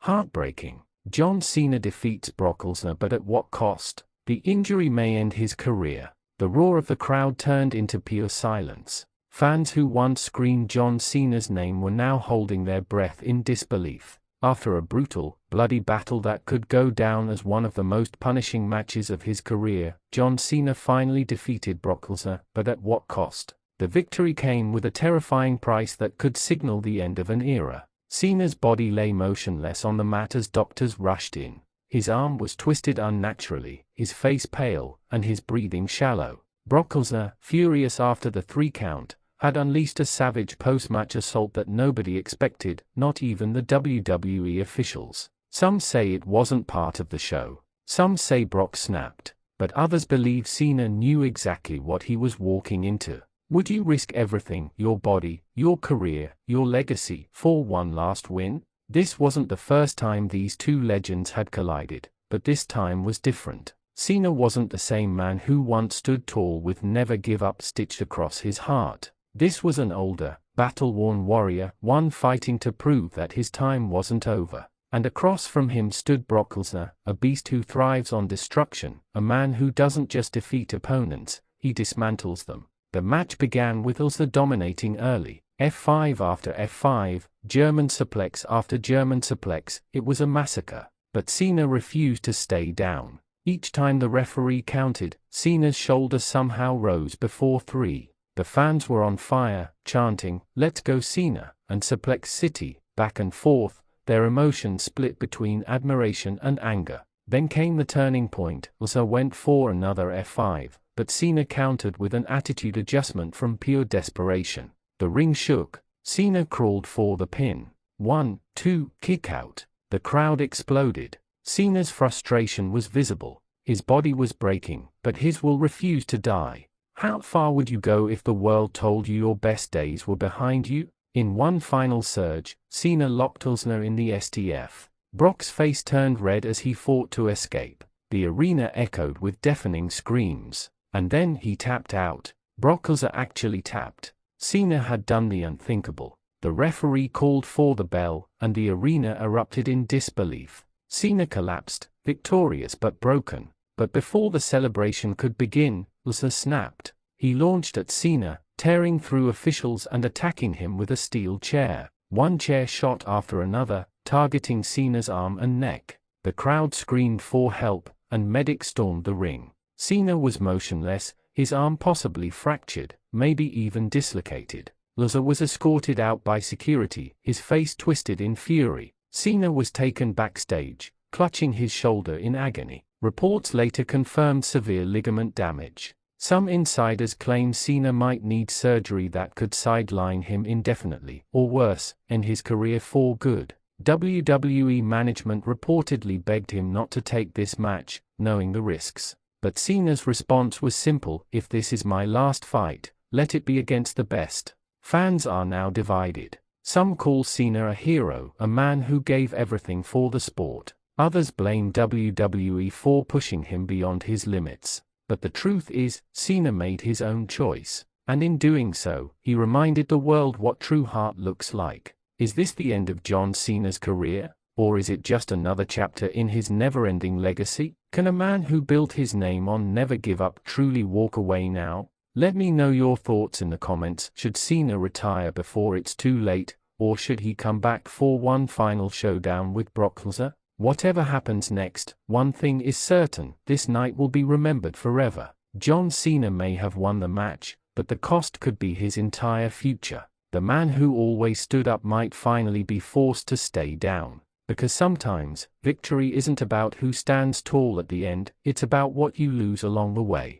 Heartbreaking. John Cena defeats Brock Lesnar, but at what cost? The injury may end his career. The roar of the crowd turned into pure silence. Fans who once screamed John Cena's name were now holding their breath in disbelief. After a brutal, bloody battle that could go down as one of the most punishing matches of his career, John Cena finally defeated Brock Lesnar, but at what cost? The victory came with a terrifying price that could signal the end of an era. Cena's body lay motionless on the mat as doctors rushed in. His arm was twisted unnaturally, his face pale, and his breathing shallow. Brock Lesnar, furious after the 3 count, had unleashed a savage post-match assault that nobody expected, not even the WWE officials. Some say it wasn't part of the show. Some say Brock snapped. But others believe Cena knew exactly what he was walking into. Would you risk everything, your body, your career, your legacy, for one last win? This wasn't the first time these two legends had collided, but this time was different. Cena wasn't the same man who once stood tall with "never give up" stitched across his heart. This was an older, battle-worn warrior, one fighting to prove that his time wasn't over. And across from him stood Brock Lesnar, a beast who thrives on destruction, a man who doesn't just defeat opponents, he dismantles them. The match began with Lesnar dominating early, F5 after F5, German suplex after German suplex. It was a massacre, but Cena refused to stay down. Each time the referee counted, Cena's shoulder somehow rose before 3. The fans were on fire, chanting, "Let's go Cena," and "Suplex City," back and forth, their emotions split between admiration and anger. Then came the turning point. Lesnar went for another F5, but Cena countered with an attitude adjustment from pure desperation. The ring shook. Cena crawled for the pin. 1, 2, kick out. The crowd exploded. Cena's frustration was visible. His body was breaking, but his will refused to die. How far would you go if the world told you your best days were behind you? In one final surge, Cena locked Lesnar in the STF. Brock's face turned red as he fought to escape. The arena echoed with deafening screams. And then he tapped out. Brock Lesnar actually tapped. Cena had done the unthinkable. The referee called for the bell, and the arena erupted in disbelief. Cena collapsed, victorious but broken. But before the celebration could begin, Lesnar snapped. He launched at Cena, tearing through officials and attacking him with a steel chair. One chair shot after another, targeting Cena's arm and neck. The crowd screamed for help, and medics stormed the ring. Cena was motionless, his arm possibly fractured, maybe even dislocated. Lesnar was escorted out by security, his face twisted in fury. Cena was taken backstage, clutching his shoulder in agony. Reports later confirmed severe ligament damage. Some insiders claim Cena might need surgery that could sideline him indefinitely, or worse, end his career for good. WWE management reportedly begged him not to take this match, knowing the risks. But Cena's response was simple: "If this is my last fight, let it be against the best." Fans are now divided. Some call Cena a hero, a man who gave everything for the sport. Others blame WWE for pushing him beyond his limits. But the truth is, Cena made his own choice. And in doing so, he reminded the world what true heart looks like. Is this the end of John Cena's career? Or is it just another chapter in his never-ending legacy? Can a man who built his name on never give up truly walk away now? Let me know your thoughts in the comments. Should Cena retire before it's too late, or should he come back for one final showdown with Brock Lesnar? Whatever happens next, one thing is certain: this night will be remembered forever. John Cena may have won the match, but the cost could be his entire future. The man who always stood up might finally be forced to stay down. Because sometimes, victory isn't about who stands tall at the end, it's about what you lose along the way.